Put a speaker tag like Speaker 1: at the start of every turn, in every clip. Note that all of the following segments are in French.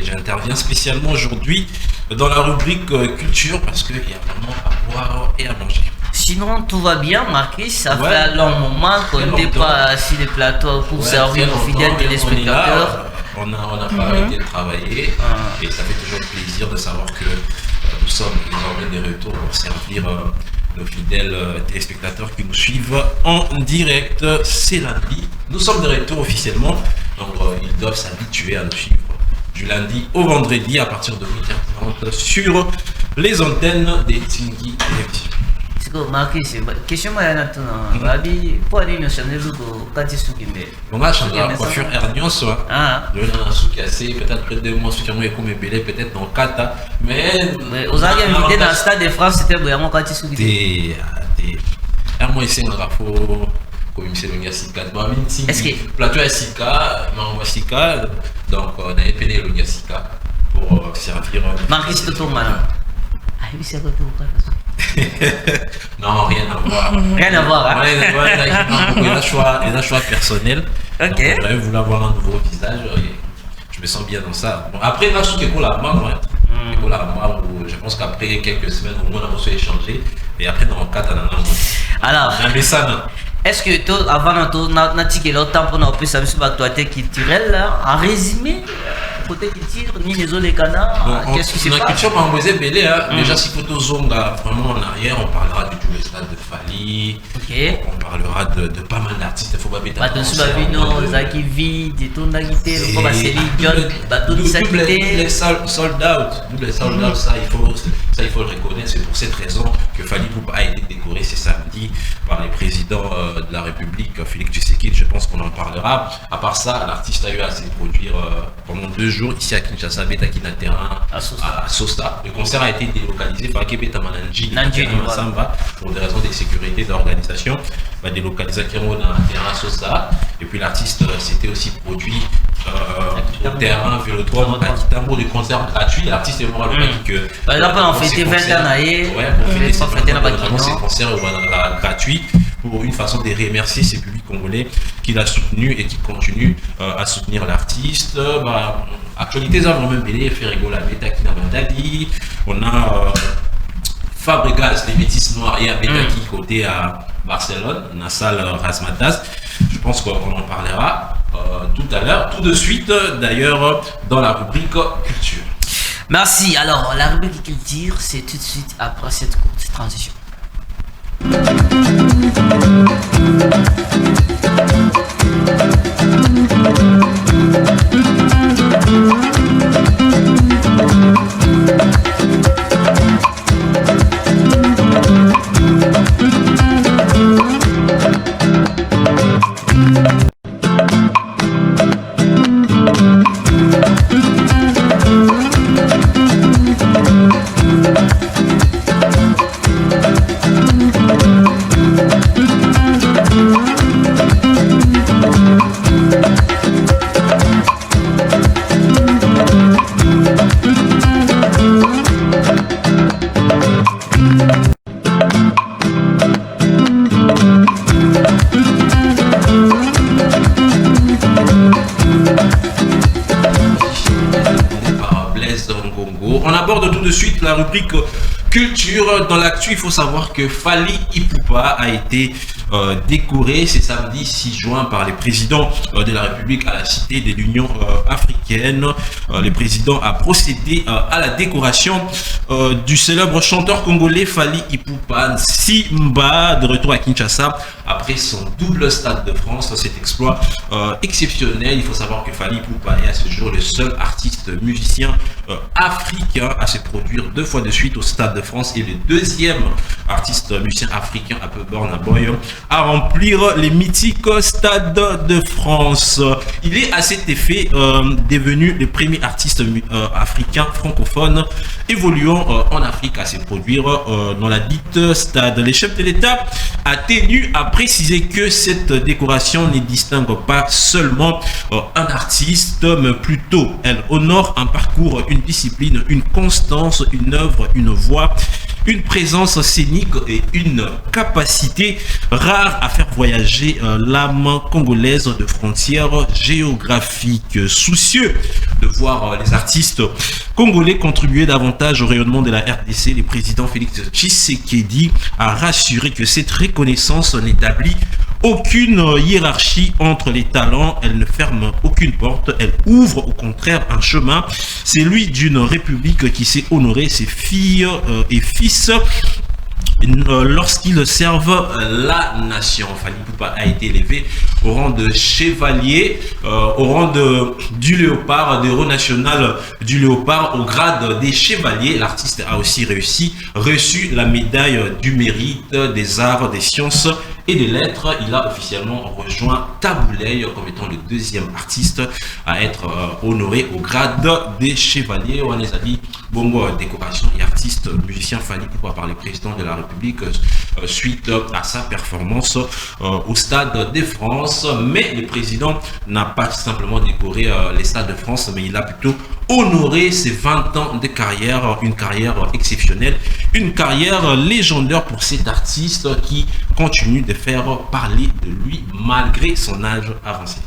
Speaker 1: j'interviens spécialement aujourd'hui dans la rubrique culture parce qu'il y a vraiment à boire et à manger.
Speaker 2: Sinon, tout va bien, Marquis. Ça fait un long moment qu'on n'était pas assis les plateaux pour servir nos fidèles téléspectateurs.
Speaker 1: On n'a pas arrêté de travailler et ça fait toujours plaisir de savoir que nous sommes désormais de retour pour servir nos fidèles téléspectateurs qui nous suivent en direct. C'est lundi. Nous sommes de retour officiellement, donc ils doivent s'habituer à nous suivre du lundi au vendredi à partir de 8h30 sur les antennes des Tingui Télévision.
Speaker 2: Marquis, question pour aller nous changer
Speaker 1: on a changé la coiffure Ernion soit de un sou cassé peut-être près de mois sur moi comme belé peut-être dans 4 mais
Speaker 2: aux avez invité dans le stade de France c'était vraiment quand tu sous
Speaker 1: des moi ici on a faut comme c'est le Sika est-ce que plateau Sika Sika donc on a épelé le Sika pour servir
Speaker 2: Marquis tout mal ah oui c'est quoi
Speaker 1: non, rien à voir.
Speaker 2: Rien à voir, hein?
Speaker 1: Rien à voir, il y a un choix personnel.
Speaker 2: Ok.
Speaker 1: J'avais voulu avoir un nouveau visage. Je me sens bien dans ça. Bon, après, là, je suis la main, je pense qu'après quelques semaines, au moins, on a reçu échanger. Et après, dans le cadre,
Speaker 2: alors, est-ce que avant de temps pour nous plus sur l'actualité culturelle, en résumé, côté culture, ni les autres canards, qu'est-ce qui se passe?
Speaker 1: La culture m'a envoyé belé, déjà si photo zonga vraiment en arrière, on parlera du stade de Fali, on parlera de pas mal d'artistes, il faut pas bêter.
Speaker 2: Attention, Babino, Zaki V, des tours d'agité, le combat Céline John, bateau de
Speaker 1: double sold out, ça il faut le reconnaître, c'est pour cette raison que Fali Poupa a été décoré ce samedi par les présidents de la République, Félix Tshisekedi, je pense qu'on en parlera. À part ça, l'artiste a eu à se produire pendant 2 jours ici à Kinshasa, Betakina terrain à Sosta. Le concert a été délocalisé par Kebeta Mananji Masamba pour des raisons de sécurité d'organisation. Délocalisé à terrain à Sosta. Et puis l'artiste s'était aussi produit au terrain Vélodrome à Kitambo, des concerts gratuits. L'artiste est mort que.
Speaker 2: Par exemple, on fêtait 20 ans
Speaker 1: pour fêter ces concerts gratuits pour une façon de remercier ces publics congolais qu'il a soutenu et qui continue à soutenir l'artiste. Actualité, ça vraiment belé, fait rigoler Beta qui n'a pas dit. On a Fabregas, les métis noirs et à Beta qui côté à Barcelone, la salle Razmataz. Je pense qu'on en parlera tout à l'heure, tout de suite d'ailleurs dans la rubrique culture.
Speaker 2: Merci. Alors, la rubrique culture, c'est tout de suite après cette courte transition.
Speaker 1: On aborde tout de suite la rubrique culture. Dans l'actu, il faut savoir que Fali Ipupa a été décoré ce samedi 6 juin par les présidents de la République à la Cité de l'Union africaine. Le président a procédé à la décoration du célèbre chanteur congolais Fali Ipupa Simba, de retour à Kinshasa après son double stade de France. Cet exploit exceptionnel. Il faut savoir que Fali Ipupa est à ce jour le seul artiste musicien africain à se produire 2 fois de suite au Stade de France et le 2e artiste musicien africain à peu Burna Boy à remplir les mythiques Stades de France. Il est à cet effet devenu le premier artiste africain francophone évoluant en Afrique à se produire dans la dite stade. Le chef de l'État a tenu à préciser que cette décoration ne distingue pas seulement un artiste, mais plutôt elle honore un parcours, une discipline, une constance, une œuvre, une voix, une présence scénique et une capacité rare à faire voyager l'âme congolaise de frontières géographiques. Soucieux de voir les artistes congolais contribuer davantage au rayonnement de la RDC, le président Félix Tshisekedi a rassuré que cette reconnaissance n'établit aucune hiérarchie entre les talents, elle ne ferme aucune porte, elle ouvre au contraire un chemin, c'est celui d'une république qui sait honorer ses filles et fils lorsqu'ils servent la nation. Fally Ipupa a été élevé au rang de chevalier, au rang du léopard, de héros national du léopard, au grade des chevaliers. L'artiste a aussi reçu la médaille du mérite des arts, des sciences et des lettres. Il a officiellement rejoint Taboulay comme étant le deuxième artiste à être honoré au grade des chevaliers. On les a dit, bongo, décoration et artiste, musicien Fally Ipupa par le président de la République suite à sa performance au Stade de France. Mais le président n'a pas simplement décoré les Stades de France, mais il a plutôt honoré ses 20 ans de carrière, une carrière exceptionnelle, une carrière légendaire pour cet artiste qui continue de faire parler de lui malgré son âge avancé.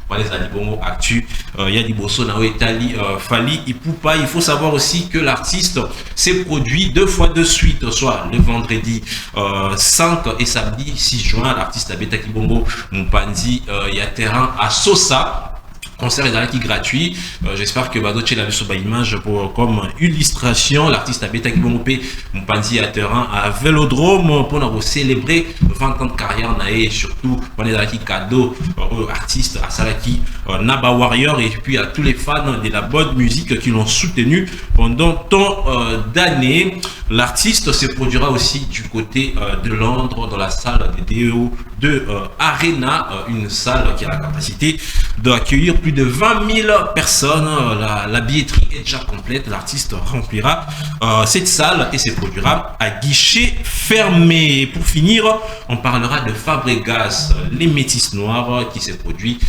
Speaker 1: Voilà les Alibongo Actu, Yadi Bosso, Nao Etali, Fally Ipupa. Il faut savoir aussi que l'artiste s'est produit 2 fois de suite, soit le vendredi 5 et samedi 6 juin. L'artiste a Betaki Bongo Mpanzi, il y a terrain à Sosa. Concert est gratuit. J'espère que Badoche l'a vu sur image pour comme illustration. L'artiste a Betaki Bongo Mpanzi à terrain à Vélodrome pour nous célébrer 20 ans de carrière. Et surtout, on est dans les cadeaux aux artistes, à Salaki, Naba Warrior et puis à tous les fans de la bonne musique qui l'ont soutenu pendant tant d'années. L'artiste se produira aussi du côté de Londres dans la salle de DEO de Arena, une salle qui a la capacité d'accueillir plus de 20 000 personnes. La billetterie est déjà complète. L'artiste remplira cette salle et se produira à guichet fermé. Pour finir, on parlera de Fabregas, les Métis Noirs, qui s'est produit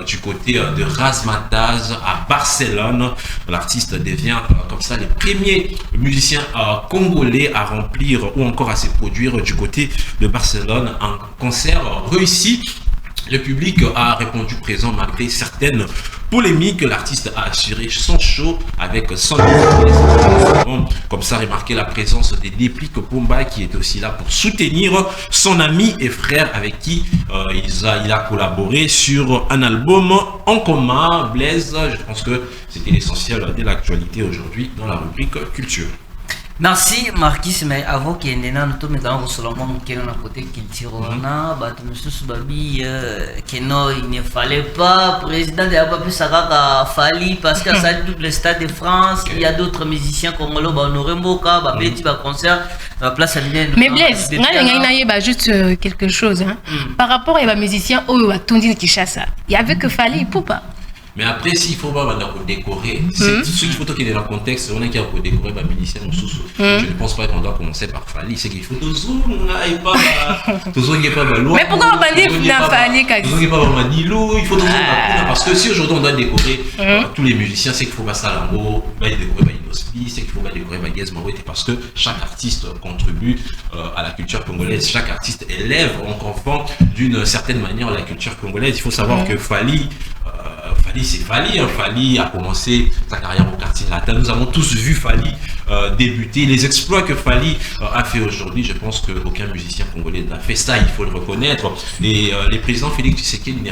Speaker 1: du côté de Razzmatazz à Barcelone. L'artiste devient comme ça le premier musicien congolais à remplir ou encore à se produire du côté de Barcelone. Un concert réussi. Le public a répondu présent malgré certaines polémiques. L'artiste a assuré son show avec son comme ça remarquer la présence des Dépliques Pumba qui est aussi là pour soutenir son ami et frère avec qui il a collaboré sur un album en commun. Blaise, je pense que c'était l'essentiel de l'actualité aujourd'hui dans la rubrique culture.
Speaker 2: Merci Marquis, mais avant qu'il y ait un autre médecin Solomon qui est dans la côté culture, il ne fallait pas président de la République Fally parce que ça double le Stade de France. Il y a d'autres musiciens congolais, honoré Mboka, petit concert, place à l'idée.
Speaker 3: Mais Blaise, il y a juste quelque chose. Par rapport à les musiciens au Tondine Kinshasa, il y avait que Fally Ipupa.
Speaker 1: Mais après, s'il faut pas décorer, c'est ce qu'il faut qu'il y ait dans le contexte, on a qui a décorer les miliciens ou sous. Je ne pense pas qu'on doit commencer par Fally, c'est qu'il faut toujours et pas loin.
Speaker 3: Mais pourquoi on va dire Fally
Speaker 1: il faut toujours parce que si aujourd'hui on doit décorer tous les musiciens, c'est qu'il faut pas ça en haut, décorer Inospi, c'est qu'il faut pas décorer Gaz Mawete parce que chaque artiste contribue à la culture congolaise, chaque artiste élève en enfant d'une certaine manière la culture congolaise. Il faut savoir que Fally, c'est Fally. Fally a commencé sa carrière au quartier latin. Nous avons tous vu Fally débuter. Les exploits que Fally a fait aujourd'hui, je pense qu'aucun musicien congolais n'a fait ça, il faut le reconnaître. Les présidents Félix Tshisekedi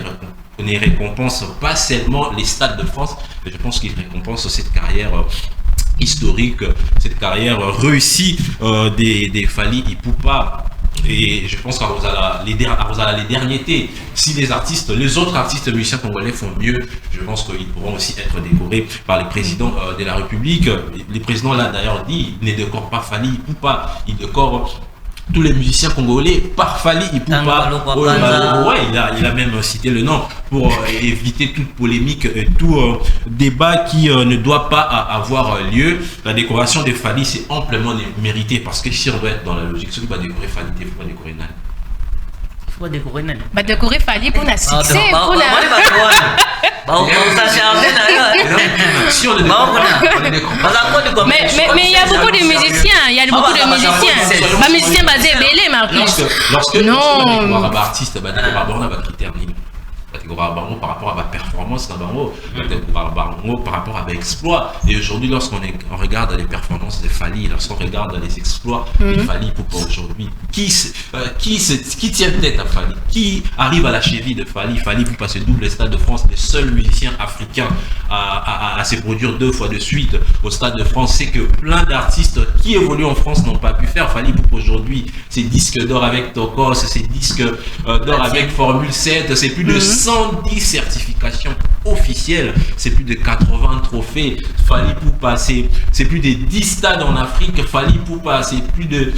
Speaker 1: ne récompensent pas seulement les Stades de France, mais je pense qu'ils récompensent cette carrière historique, cette carrière réussie des Fally Ipupa. Et je pense qu'à Rosala, les derniers étés, si les autres artistes musiciens congolais font mieux, je pense qu'ils pourront aussi être décorés par les présidents de la République. Les présidents là d'ailleurs dit, ils ne décorent pas Fally Ipupa, ils décorent tous les musiciens congolais par Fally Ipupa. Il a même cité le nom pour éviter toute polémique et tout débat qui ne doit pas avoir lieu. La décoration de Fally, c'est amplement mérité parce que si on doit être dans la logique, celui qui va décorer Fally, il faut pas décorer Nani.
Speaker 3: Il faut décorer Nani. Décorer Fally pour la succès.
Speaker 1: Si on est des
Speaker 3: mais il y a beaucoup de musiciens, il y a beaucoup de musiciens. Les musiciens basés belé, Marcus.
Speaker 1: Lorsque
Speaker 3: non.
Speaker 1: artiste, par rapport à ma performance, par rapport à mes exploits. Et aujourd'hui, lorsqu'on regarde les performances de Fally, lorsqu'on regarde les exploits de Fally Ipupa aujourd'hui, qui tient tête à Fally? Qui arrive à la cheville de Fally? Fally Ipupa, ce double Stade de France, les seuls musiciens africains à se produire 2 fois de suite au Stade de France. C'est que plein d'artistes qui évoluent en France n'ont pas pu faire. Fally Ipupa aujourd'hui, ses disques d'or avec Tokos, ses disques d'or avec Formule 7, c'est plus de 110 certifications officielles, c'est plus de 80 trophées. Fally Ipupa, c'est plus de 10 stades en Afrique. Fally Ipupa, c'est plus de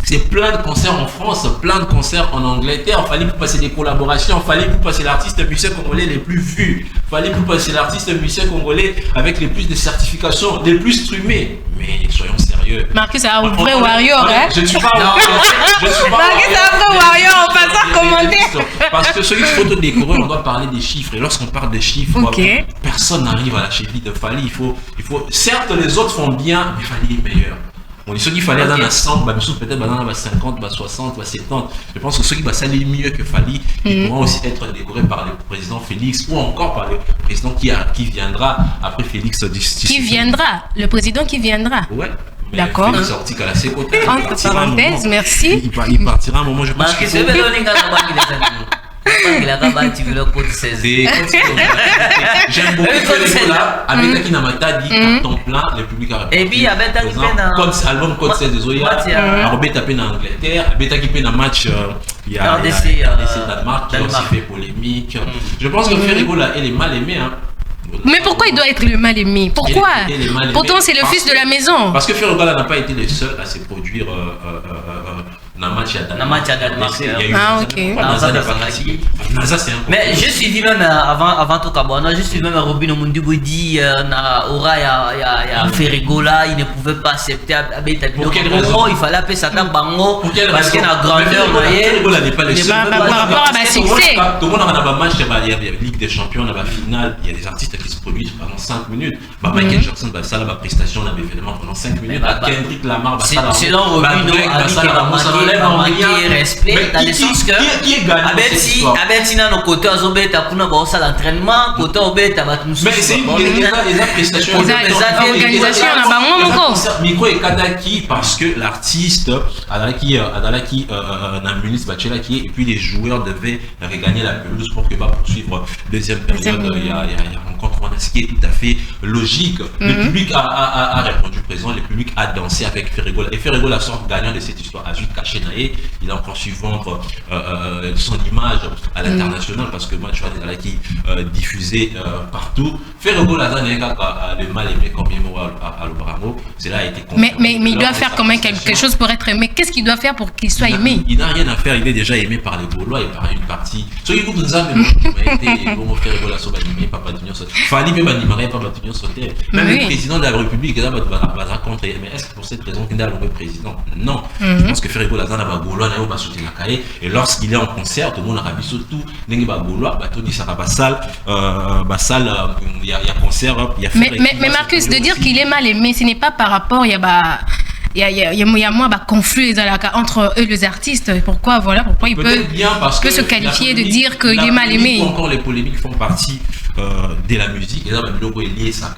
Speaker 1: c'est plein de concerts en France, plein de concerts en Angleterre. Fally Ipupa, c'est des collaborations. Fally Ipupa, c'est l'artiste musicien congolais les plus vus. Fally Ipupa, c'est l'artiste musicien congolais avec les plus de certifications, les plus streamés. Mais soyons sérieux.
Speaker 3: Marcus, c'est un vrai warrior, hein?
Speaker 1: Je ne suis pas Marcus,
Speaker 3: c'est un vrai warrior, on passe à commenter.
Speaker 1: Parce que celui photo décoré, on doit parler des chiffres. Et lorsqu'on parle des chiffres, personne n'arrive à la cheville de Fally. Il faut, certes, les autres font bien, mais Fally est meilleur. On dit ceux qui fallait dans la 100, peut-être dans la 50, 60, 70. Je pense que ceux qui vont s'aller mieux que Fally, ils pourront aussi être décorés par le président Félix ou encore par le président qui viendra après Félix.
Speaker 3: Qui viendra? Le président qui viendra?
Speaker 1: Ouais.
Speaker 3: D'accord.
Speaker 1: Félix sorti qu'à la sécurité.
Speaker 3: Entre parenthèses, merci.
Speaker 1: Il partira un moment, je pense. J'aime beaucoup ce là avec qui n'a pas dit carton plein le public a
Speaker 2: et puis avec
Speaker 1: album Code 16 de Zoya Robert tapé en Angleterre Beta qui fait un match il y a
Speaker 2: RDC
Speaker 1: Danemark qui a aussi fait polémique. Je pense que Ferrigo là elle est mal aimée hein.
Speaker 3: Mais pourquoi il doit être le mal aimé? Pourquoi? Pourtant c'est le fils de la maison.
Speaker 1: Parce que Ferrigo là n'a pas été le seul à se produire dans match à Danemark.
Speaker 3: Ah ok.
Speaker 2: Mais je suis même avant tout Kabana, je suis même Robin Omundibo dit na Ora ya Ferrigo là, il ne pouvait pas accepter
Speaker 1: pour quelle raison?
Speaker 2: Il fallait appeler ça bango parce qu'il a grandeur
Speaker 1: Ferrigo là n'est pas le seul.
Speaker 3: Par rapport à ma succès.
Speaker 1: Tout le monde a un match, il y a Ligue des Champions, il y a la finale, il y a des artistes qui se produisent pendant 5 minutes. Michael Jackson va ça la prestation là événement pendant 5 minutes. Kendrick Lamar
Speaker 2: c'est là Robin respect dans le sens que Abeti na no côté azobeta kuna baosa l'entraînement côté obeta batumusu
Speaker 1: mais c'est des prestations
Speaker 3: organisation na bango moko
Speaker 1: micro et kadaki parce que l'artiste adalaki na ministre Bachela qui et puis les joueurs devaient regagner la pelouse pour que va poursuivre deuxième période il y a rencontre ce qui est tout à fait logique. Le public a répondu présent, le public a dansé avec Ferrigo et Ferrigo la sort gagnant de cette histoire a juste caché naé. Il a encore su vendre son image à l'international parce que moi, tu vois, il qui diffusé partout. Ferrigo Lazare le mal aimé comme il à l'Obramo, c'est là a été
Speaker 3: mais il doit faire quand même quelque chose pour être aimé. Qu'est-ce qu'il doit faire pour qu'il soit aimé?
Speaker 1: Il n'a rien à faire, il est déjà aimé par les Gaulois et par une partie. Ce qui nous a même été bon Ferrigo Lazare animé par Badinion Sauter. Fally même animé par Badinion Sauter. Même le président de la République là va raconter. Mais est-ce que pour cette raison qu'il a le président? Non. Je pense que Ferrigo Lazare va Gaulois et lorsqu'il est en concert, tout le monde a vu surtout il y a concert, il y a
Speaker 3: mais Marcus, de dire qu'il est mal aimé, ce n'est pas par rapport il y a moins conflit entre eux les artistes. Pourquoi il peut se qualifier de dire qu'il est mal aimé?
Speaker 1: Encore les polémiques font partie de la musique. Et là, le est lié ça.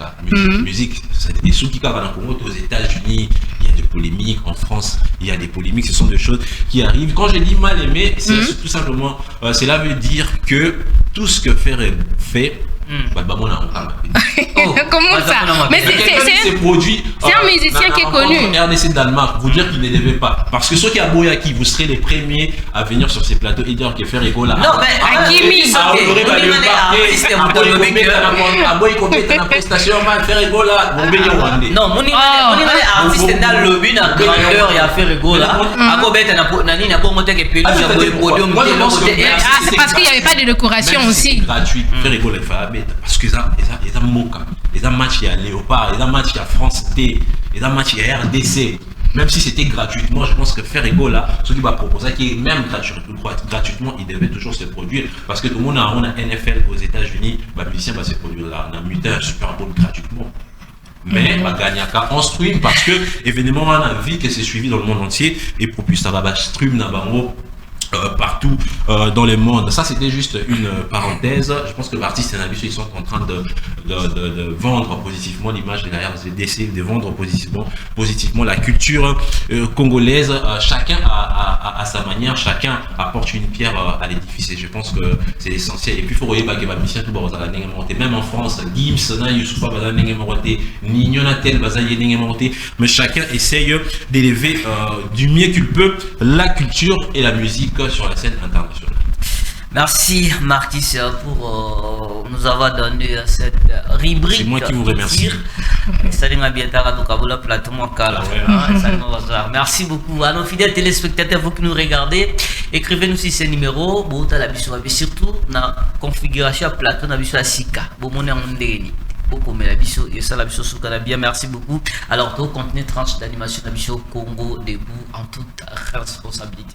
Speaker 1: Musique, c'est des sous qui aux États-Unis. Il y a des polémiques en France. Il y a des polémiques. Ce sont des choses qui arrivent. Quand je dis mal aimé, c'est tout simplement, cela veut dire que tout ce que fait.
Speaker 3: Comment ça? Mais c'est un musicien qui est connu.
Speaker 1: RDC Danemark, vous dire qu'il ne devait pas. Parce que ceux qui a Boyaki, vous serez les premiers à venir sur ces plateaux et dire que faire Egola.
Speaker 2: Non, mais
Speaker 3: Hakimi,
Speaker 2: non, mon artiste dans le but à grandeur et à faire Egola.
Speaker 3: Parce qu'il n'y avait pas de décoration aussi.
Speaker 1: Gratuit, faire Egola, parce que ça Moka, les matchs il y a Léopard, les matchs il y a France T, les matchs il y a RDC. même si c'était gratuitement, je pense que Ferrego là, ce qui va proposer, qui est même gratuitement, il devait toujours se produire. Parce que tout le monde a NFL aux États-Unis, les musiciens vont se produire là, on a muté un Super Bowl gratuitement. Mais on gagne en stream parce que événement on a vu que c'est suivi dans le monde entier et pour plus ça va stream partout dans le monde. Ça c'était juste une parenthèse. Je pense que les artistes et ils sont en train de vendre positivement l'image de la RDC, de vendre positivement la culture congolaise. Chacun à sa manière, chacun apporte une pierre à l'édifice et je pense que c'est essentiel. Et puis il faut regarder que Bamissia tout même en France, Gims, Youssoufa Nignon Natel, mais chacun essaye d'élever du mieux qu'il peut la culture et la musique sur la scène internationale.
Speaker 2: Merci Marquis pour nous avoir donné cette rubrique.
Speaker 1: C'est moi qui vous remercie.
Speaker 2: Merci beaucoup à nos fidèles téléspectateurs, vous qui nous regardez. Écrivez-nous si ces numéros, surtout dans la configuration plateau dans la Sika. Merci beaucoup. Alors, tout contenu tranche d'animation Congo debout en toute responsabilité.